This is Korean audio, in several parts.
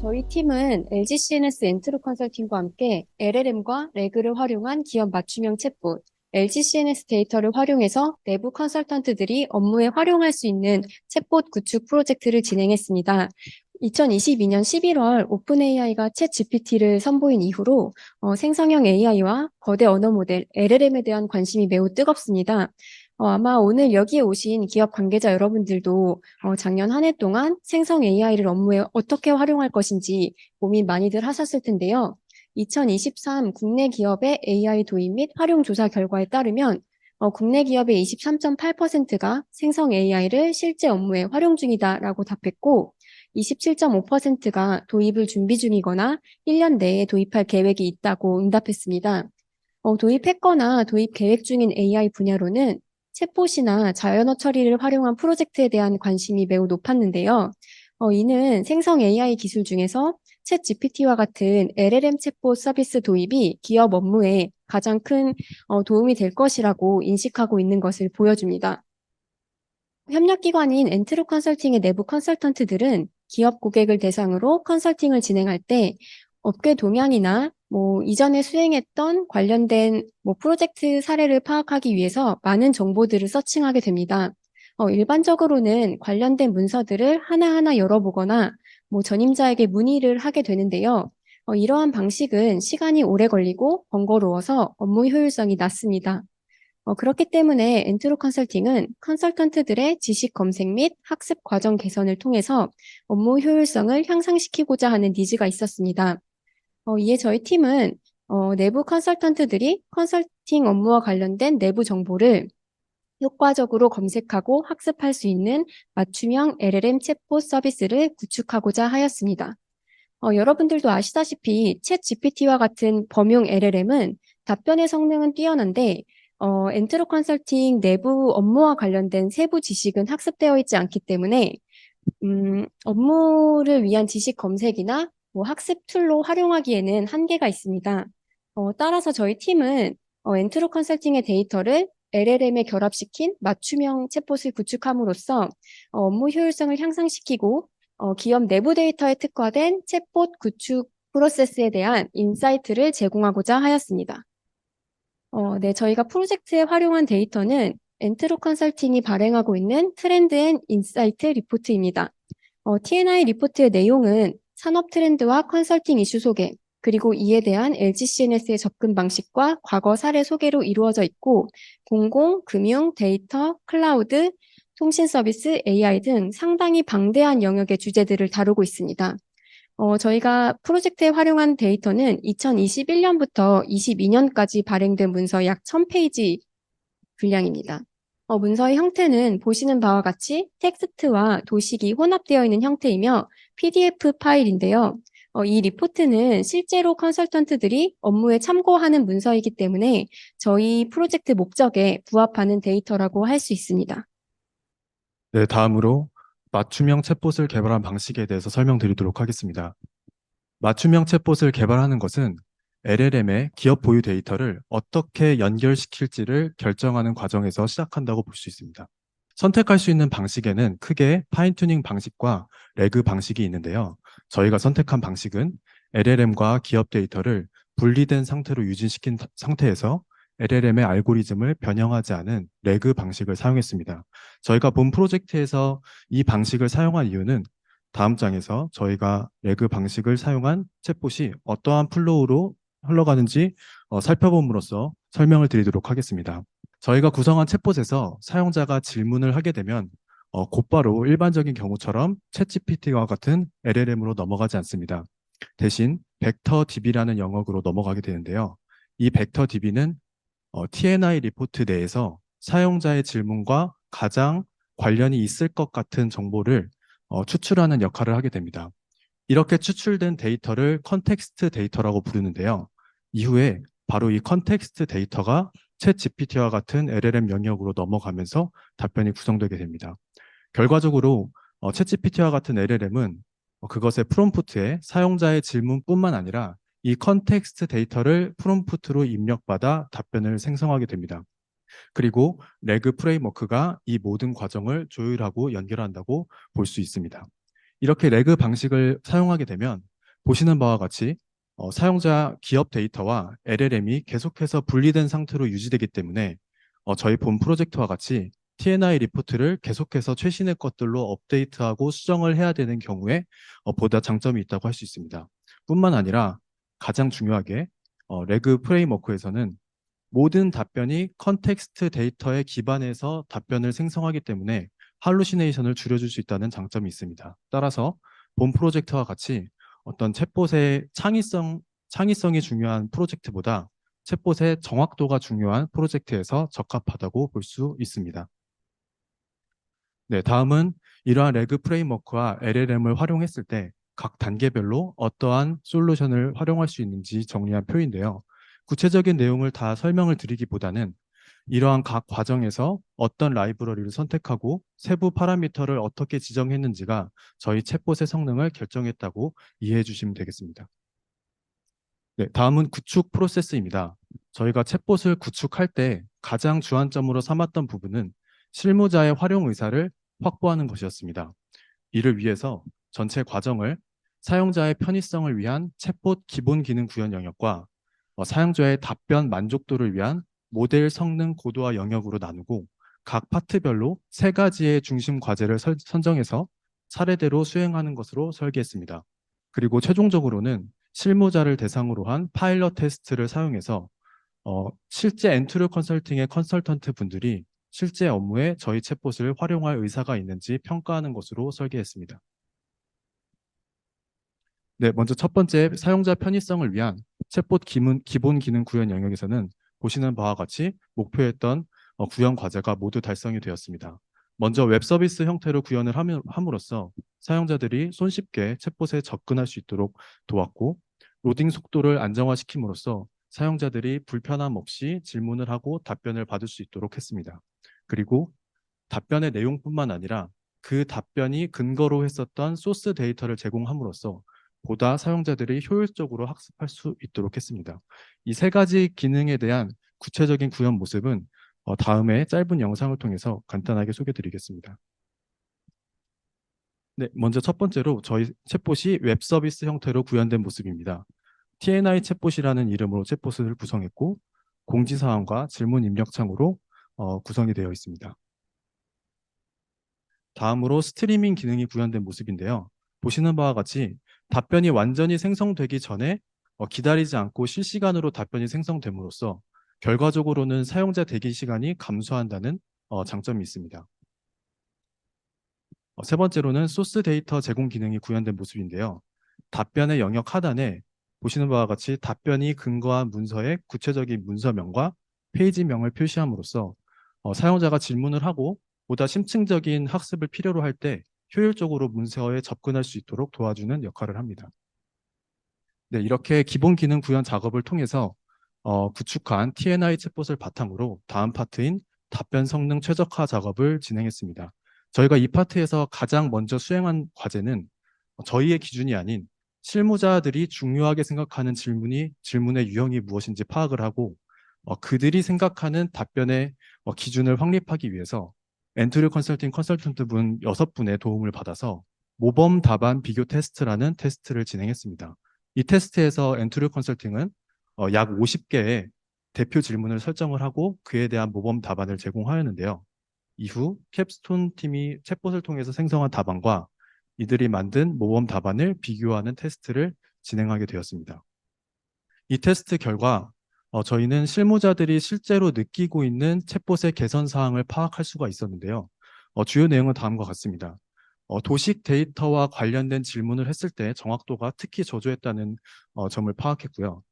저희 팀은 LG CNS 엔트로 컨설팅과 함께 LLM과 레그를 활용한 기업 맞춤형 챗봇, LG CNS 데이터를 활용해서 내부 컨설턴트들이 업무에 활용할 수 있는 챗봇 구축 프로젝트를 진행했습니다. 2022년 11월 오픈 AI가 챗 GPT를 선보인 이후로 생성형 AI와 거대 언어 모델 LLM에 대한 관심이 매우 뜨겁습니다. 아마 오늘 여기에 오신 기업 관계자 여러분들도 작년 한 해 동안 생성 AI를 업무에 어떻게 활용할 것인지 고민 많이들 하셨을 텐데요. 2023 국내 기업의 AI 도입 및 활용 조사 결과에 따르면 국내 기업의 23.8%가 생성 AI를 실제 업무에 활용 중이다라고 답했고 27.5%가 도입을 준비 중이거나 1년 내에 도입할 계획이 있다고 응답했습니다. 도입했거나 도입 계획 중인 AI 분야로는 챗봇이나 자연어 처리를 활용한 프로젝트에 대한 관심이 매우 높았는데요. 이는 생성 AI 기술 중에서 챗 GPT와 같은 LLM 챗봇 서비스 도입이 기업 업무에 가장 큰 도움이 될 것이라고 인식하고 있는 것을 보여줍니다. 협력기관인 엔트로 컨설팅의 내부 컨설턴트들은 기업 고객을 대상으로 컨설팅을 진행할 때 업계 동향이나 이전에 수행했던 관련된 프로젝트 사례를 파악하기 위해서 많은 정보들을 서칭하게 됩니다. 일반적으로는 관련된 문서들을 하나하나 열어보거나 전임자에게 문의를 하게 되는데요. 이러한 방식은 시간이 오래 걸리고 번거로워서 업무 효율성이 낮습니다. 그렇기 때문에 엔트로 컨설팅은 컨설턴트들의 지식 검색 및 학습 과정 개선을 통해서 업무 효율성을 향상시키고자 하는 니즈가 있었습니다. 이에 저희 팀은 내부 컨설턴트들이 컨설팅 업무와 관련된 내부 정보를 효과적으로 검색하고 학습할 수 있는 맞춤형 LLM 챗봇 서비스를 구축하고자 하였습니다. 여러분들도 아시다시피 챗 GPT와 같은 범용 LLM은 답변의 성능은 뛰어난데 엔트로 컨설팅 내부 업무와 관련된 세부 지식은 학습되어 있지 않기 때문에 업무를 위한 지식 검색이나 학습 툴로 활용하기에는 한계가 있습니다. 따라서 저희 팀은 엔트로 컨설팅의 데이터를 LLM에 결합시킨 맞춤형 챗봇을 구축함으로써 업무 효율성을 향상시키고 기업 내부 데이터에 특화된 챗봇 구축 프로세스에 대한 인사이트를 제공하고자 하였습니다. 네, 저희가 프로젝트에 활용한 데이터는 엔트로 컨설팅이 발행하고 있는 트렌드 앤 인사이트 리포트입니다. TNI 리포트의 내용은 산업 트렌드와 컨설팅 이슈 소개, 그리고 이에 대한 LG CNS의 접근 방식과 과거 사례 소개로 이루어져 있고, 공공, 금융, 데이터, 클라우드, 통신 서비스, AI 등 상당히 방대한 영역의 주제들을 다루고 있습니다. 저희가 프로젝트에 활용한 데이터는 2021년부터 22년까지 발행된 문서 약 1000페이지 분량입니다. 문서의 형태는 보시는 바와 같이 텍스트와 도식이 혼합되어 있는 형태이며 PDF 파일인데요. 이 리포트는 실제로 컨설턴트들이 업무에 참고하는 문서이기 때문에 저희 프로젝트 목적에 부합하는 데이터라고 할 수 있습니다. 네, 다음으로 맞춤형 챗봇을 개발한 방식에 대해서 설명드리도록 하겠습니다. 맞춤형 챗봇을 개발하는 것은 LLM의 기업 보유 데이터를 어떻게 연결시킬지를 결정하는 과정에서 시작한다고 볼 수 있습니다. 선택할 수 있는 방식에는 크게 파인튜닝 방식과 레그 방식이 있는데요. 저희가 선택한 방식은 LLM과 기업 데이터를 분리된 상태로 유지시킨 상태에서 LLM의 알고리즘을 변형하지 않은 레그 방식을 사용했습니다. 저희가 본 프로젝트에서 이 방식을 사용한 이유는 다음 장에서 저희가 레그 방식을 사용한 챗봇이 어떠한 플로우로 흘러가는지 살펴봄으로써 설명을 드리도록 하겠습니다. 저희가 구성한 챗봇에서 사용자가 질문을 하게 되면 곧바로 일반적인 경우처럼 챗GPT와 같은 LLM으로 넘어가지 않습니다. 대신 벡터 DB라는 영역으로 넘어가게 되는데요. 이 벡터 DB는 TNI 리포트 내에서 사용자의 질문과 가장 관련이 있을 것 같은 정보를 추출하는 역할을 하게 됩니다. 이렇게 추출된 데이터를 컨텍스트 데이터라고 부르는데요. 이후에 바로 이 컨텍스트 데이터가 챗 GPT와 같은 LLM 영역으로 넘어가면서 답변이 구성되게 됩니다. 결과적으로 챗 GPT와 같은 LLM은 그것의 프롬프트에 사용자의 질문뿐만 아니라 이 컨텍스트 데이터를 프롬프트로 입력받아 답변을 생성하게 됩니다. 그리고 레그 프레임워크가 이 모든 과정을 조율하고 연결한다고 볼 수 있습니다. 이렇게 레그 방식을 사용하게 되면 보시는 바와 같이 사용자 기업 데이터와 LLM이 계속해서 분리된 상태로 유지되기 때문에 저희 본 프로젝트와 같이 TNI 리포트를 계속해서 최신의 것들로 업데이트하고 수정을 해야 되는 경우에 보다 장점이 있다고 할 수 있습니다. 뿐만 아니라 가장 중요하게 레그 프레임워크에서는 모든 답변이 컨텍스트 데이터에 기반해서 답변을 생성하기 때문에 할루시네이션을 줄여줄 수 있다는 장점이 있습니다. 따라서 본 프로젝트와 같이 어떤 챗봇의 창의성이 중요한 프로젝트보다 챗봇의 정확도가 중요한 프로젝트에서 적합하다고 볼 수 있습니다. 네, 다음은 이러한 레그 프레임워크와 LLM을 활용했을 때 각 단계별로 어떠한 솔루션을 활용할 수 있는지 정리한 표인데요. 구체적인 내용을 다 설명을 드리기보다는 이러한 각 과정에서 어떤 라이브러리를 선택하고 세부 파라미터를 어떻게 지정했는지가 저희 챗봇의 성능을 결정했다고 이해해 주시면 되겠습니다. 네, 다음은 구축 프로세스입니다. 저희가 챗봇을 구축할 때 가장 주안점으로 삼았던 부분은 실무자의 활용 의사를 확보하는 것이었습니다. 이를 위해서 전체 과정을 사용자의 편의성을 위한 챗봇 기본 기능 구현 영역과 사용자의 답변 만족도를 위한 모델 성능 고도화 영역으로 나누고 각 파트별로 세 가지의 중심 과제를 선정해서 차례대로 수행하는 것으로 설계했습니다. 그리고 최종적으로는 실무자를 대상으로 한 파일럿 테스트를 사용해서 실제 엔투르 컨설팅의 컨설턴트 분들이 실제 업무에 저희 챗봇을 활용할 의사가 있는지 평가하는 것으로 설계했습니다. 네, 먼저 첫 번째 사용자 편의성을 위한 챗봇 기본 기능 구현 영역에서는 보시는 바와 같이 목표했던 구현 과제가 모두 달성이 되었습니다. 먼저 웹 서비스 형태로 구현을 함으로써 사용자들이 손쉽게 챗봇에 접근할 수 있도록 도왔고, 로딩 속도를 안정화시킴으로써 사용자들이 불편함 없이 질문을 하고 답변을 받을 수 있도록 했습니다. 그리고 답변의 내용뿐만 아니라 그 답변이 근거로 했었던 소스 데이터를 제공함으로써 보다 사용자들이 효율적으로 학습할 수 있도록 했습니다. 이 세 가지 기능에 대한 구체적인 구현 모습은 다음에 짧은 영상을 통해서 간단하게 소개드리겠습니다. 네, 먼저 첫 번째로 저희 챗봇이 웹 서비스 형태로 구현된 모습입니다. TNI 챗봇이라는 이름으로 챗봇을 구성했고 공지사항과 질문 입력창으로 구성이 되어 있습니다. 다음으로 스트리밍 기능이 구현된 모습인데요. 보시는 바와 같이 답변이 완전히 생성되기 전에 기다리지 않고 실시간으로 답변이 생성됨으로써 결과적으로는 사용자 대기 시간이 감소한다는 장점이 있습니다. 세 번째로는 소스 데이터 제공 기능이 구현된 모습인데요. 답변의 영역 하단에 보시는 바와 같이 답변이 근거한 문서의 구체적인 문서명과 페이지명을 표시함으로써 사용자가 질문을 하고 보다 심층적인 학습을 필요로 할 때 효율적으로 문서에 접근할 수 있도록 도와주는 역할을 합니다. 네, 이렇게 기본 기능 구현 작업을 통해서 구축한 TNI 챗봇을 바탕으로 다음 파트인 답변 성능 최적화 작업을 진행했습니다. 저희가 이 파트에서 가장 먼저 수행한 과제는 저희의 기준이 아닌 실무자들이 중요하게 생각하는 질문의 유형이 무엇인지 파악을 하고 그들이 생각하는 답변의 기준을 확립하기 위해서 엔트리 컨설팅 컨설턴트 분 6분의 도움을 받아서 모범 답안 비교 테스트라는 테스트를 진행했습니다. 이 테스트에서 엔트리 컨설팅은 약 50개의 대표 질문을 설정을 하고 그에 대한 모범 답안을 제공하였는데요. 이후 캡스톤 팀이 챗봇을 통해서 생성한 답안과 이들이 만든 모범 답안을 비교하는 테스트를 진행하게 되었습니다. 이 테스트 결과 저희는 실무자들이 실제로 느끼고 있는 챗봇의 개선 사항을 파악할 수가 있었는데요. 주요 내용은 다음과 같습니다. 도식 데이터와 관련된 질문을 했을 때 정확도가 특히 저조했다는 점을 파악했고요.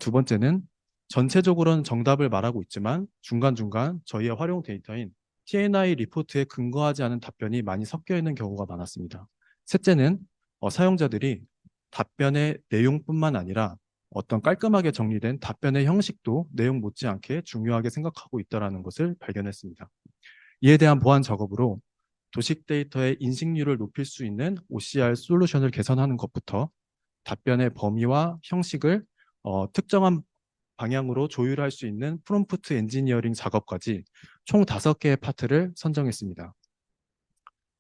두 번째는 전체적으로는 정답을 말하고 있지만 중간중간 저희의 활용 데이터인 TNI 리포트에 근거하지 않은 답변이 많이 섞여 있는 경우가 많았습니다. 셋째는 사용자들이 답변의 내용뿐만 아니라 어떤 깔끔하게 정리된 답변의 형식도 내용 못지않게 중요하게 생각하고 있다는 것을 발견했습니다. 이에 대한 보완 작업으로 도식 데이터의 인식률을 높일 수 있는 OCR 솔루션을 개선하는 것부터 답변의 범위와 형식을 특정한 방향으로 조율할 수 있는 프롬프트 엔지니어링 작업까지 총 5개의 파트를 선정했습니다.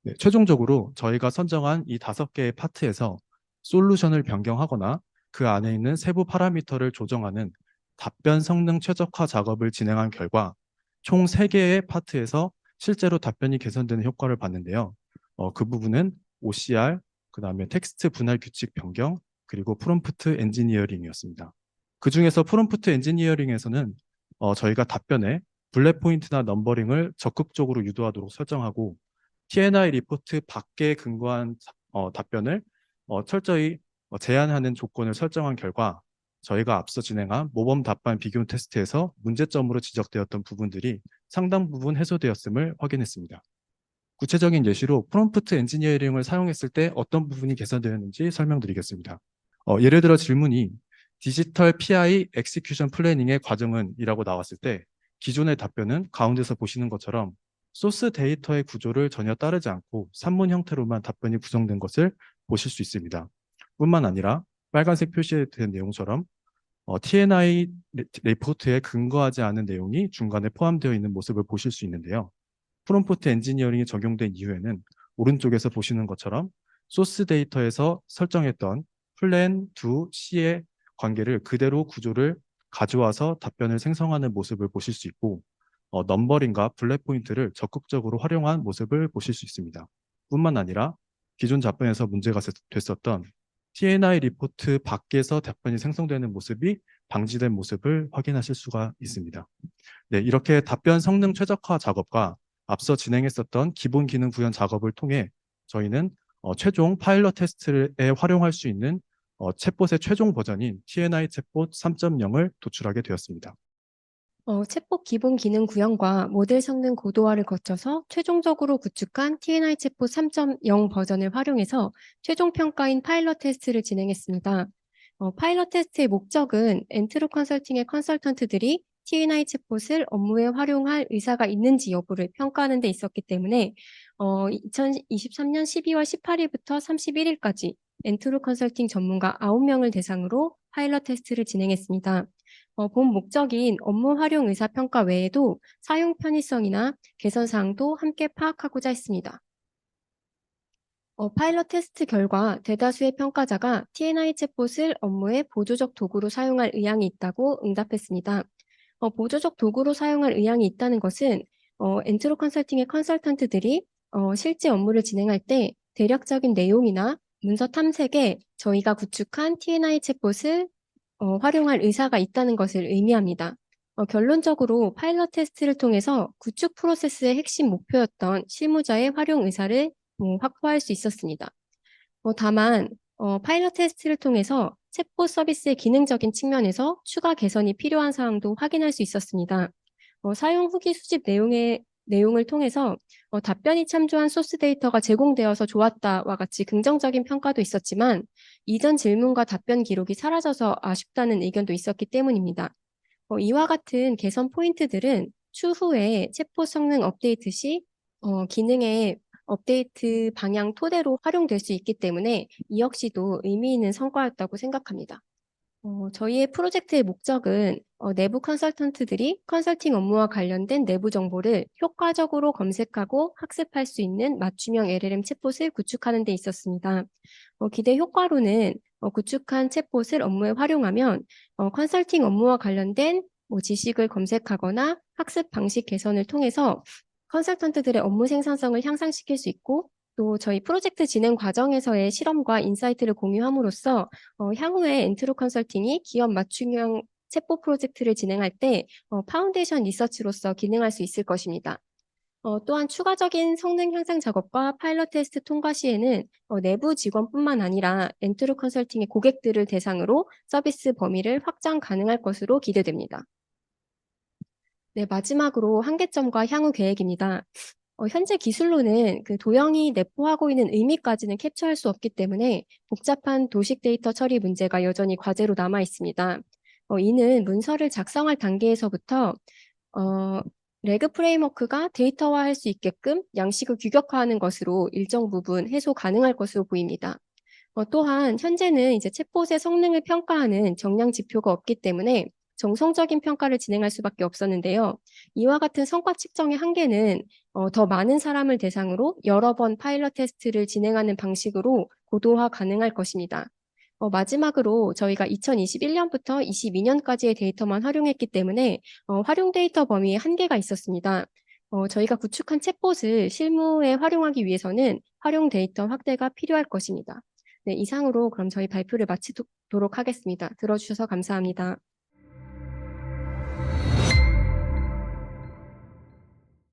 네, 최종적으로 저희가 선정한 이 5개의 파트에서 솔루션을 변경하거나 그 안에 있는 세부 파라미터를 조정하는 답변 성능 최적화 작업을 진행한 결과 총 3개의 파트에서 실제로 답변이 개선되는 효과를 봤는데요. 그 부분은 OCR, 그 다음에 텍스트 분할 규칙 변경, 그리고 프롬프트 엔지니어링이었습니다. 그 중에서 프롬프트 엔지니어링에서는 저희가 답변에 블랙 포인트나 넘버링을 적극적으로 유도하도록 설정하고 TNI 리포트 밖에 근거한 답변을 철저히 제한하는 조건을 설정한 결과 저희가 앞서 진행한 모범 답변 비교 테스트에서 문제점으로 지적되었던 부분들이 상당 부분 해소되었음을 확인했습니다. 구체적인 예시로 프롬프트 엔지니어링을 사용했을 때 어떤 부분이 개선되었는지 설명드리겠습니다. 예를 들어 질문이 디지털 PI 엑시큐션 플래닝의 과정은 이라고 나왔을 때 기존의 답변은 가운데서 보시는 것처럼 소스 데이터의 구조를 전혀 따르지 않고 산문 형태로만 답변이 구성된 것을 보실 수 있습니다. 뿐만 아니라 빨간색 표시된 내용처럼 TNI 리포트에 근거하지 않은 내용이 중간에 포함되어 있는 모습을 보실 수 있는데요. 프롬프트 엔지니어링이 적용된 이후에는 오른쪽에서 보시는 것처럼 소스 데이터에서 설정했던 플랜 2 C의 관계를 그대로 구조를 가져와서 답변을 생성하는 모습을 보실 수 있고 넘버링과 블랙 포인트를 적극적으로 활용한 모습을 보실 수 있습니다. 뿐만 아니라 기존 답변에서 문제가 됐었던 TNI 리포트 밖에서 답변이 생성되는 모습이 방지된 모습을 확인하실 수가 있습니다. 네, 이렇게 답변 성능 최적화 작업과 앞서 진행했었던 기본 기능 구현 작업을 통해 저희는 최종 파일럿 테스트에 활용할 수 있는 챗봇의 최종 버전인 TNI 챗봇 3.0을 도출하게 되었습니다. 챗봇 기본 기능 구현과 모델 성능 고도화를 거쳐서 최종적으로 구축한 TNI 챗봇 3.0 버전을 활용해서 최종 평가인 파일럿 테스트를 진행했습니다. 파일럿 테스트의 목적은 엔트로 컨설팅의 컨설턴트들이 TNI 챗봇을 업무에 활용할 의사가 있는지 여부를 평가하는 데 있었기 때문에 2023년 12월 18일부터 31일까지 엔트로 컨설팅 전문가 9명을 대상으로 파일럿 테스트를 진행했습니다. 본 목적인 업무 활용 의사 평가 외에도 사용 편의성이나 개선 사항도 함께 파악하고자 했습니다. 파일럿 테스트 결과 대다수의 평가자가 TNI 챗봇을 업무의 보조적 도구로 사용할 의향이 있다고 응답했습니다. 보조적 도구로 사용할 의향이 있다는 것은 엔트로 컨설팅의 컨설턴트들이 실제 업무를 진행할 때 대략적인 내용이나 문서 탐색에 저희가 구축한 TNI 챗봇을 활용할 의사가 있다는 것을 의미합니다. 결론적으로 파일럿 테스트를 통해서 구축 프로세스의 핵심 목표였던 실무자의 활용 의사를 확보할 수 있었습니다. 다만 파일럿 테스트를 통해서 챗봇 서비스의 기능적인 측면에서 추가 개선이 필요한 사항도 확인할 수 있었습니다. 사용 후기 수집 내용을 통해서 답변이 참조한 소스 데이터가 제공되어서 좋았다와 같이 긍정적인 평가도 있었지만 이전 질문과 답변 기록이 사라져서 아쉽다는 의견도 있었기 때문입니다. 이와 같은 개선 포인트들은 추후에 챗봇 성능 업데이트 시 기능의 업데이트 방향 토대로 활용될 수 있기 때문에 이 역시도 의미 있는 성과였다고 생각합니다. 저희의 프로젝트의 목적은 내부 컨설턴트들이 컨설팅 업무와 관련된 내부 정보를 효과적으로 검색하고 학습할 수 있는 맞춤형 LLM 챗봇을 구축하는 데 있었습니다. 기대 효과로는 구축한 챗봇을 업무에 활용하면 컨설팅 업무와 관련된 지식을 검색하거나 학습 방식 개선을 통해서 컨설턴트들의 업무 생산성을 향상시킬 수 있고 또 저희 프로젝트 진행 과정에서의 실험과 인사이트를 공유함으로써 향후에 엔트로 컨설팅이 기업 맞춤형 챗봇 프로젝트를 진행할 때 파운데이션 리서치로서 기능할 수 있을 것입니다. 또한 추가적인 성능 향상 작업과 파일럿 테스트 통과 시에는 내부 직원뿐만 아니라 엔트로 컨설팅의 고객들을 대상으로 서비스 범위를 확장 가능할 것으로 기대됩니다. 네, 마지막으로 한계점과 향후 계획입니다. 현재 기술로는 그 도형이 내포하고 있는 의미까지는 캡처할 수 없기 때문에 복잡한 도식 데이터 처리 문제가 여전히 과제로 남아 있습니다. 이는 문서를 작성할 단계에서부터 레그 프레임워크가 데이터화할 수 있게끔 양식을 규격화하는 것으로 일정 부분 해소 가능할 것으로 보입니다. 또한 현재는 이제 챗봇의 성능을 평가하는 정량 지표가 없기 때문에 정성적인 평가를 진행할 수밖에 없었는데요. 이와 같은 성과 측정의 한계는 더 많은 사람을 대상으로 여러 번 파일럿 테스트를 진행하는 방식으로 고도화 가능할 것입니다. 마지막으로 저희가 2021년부터 22년까지의 데이터만 활용했기 때문에 활용 데이터 범위에 한계가 있었습니다. 저희가 구축한 챗봇을 실무에 활용하기 위해서는 활용 데이터 확대가 필요할 것입니다. 네, 이상으로 그럼 저희 발표를 마치도록 하겠습니다. 들어주셔서 감사합니다.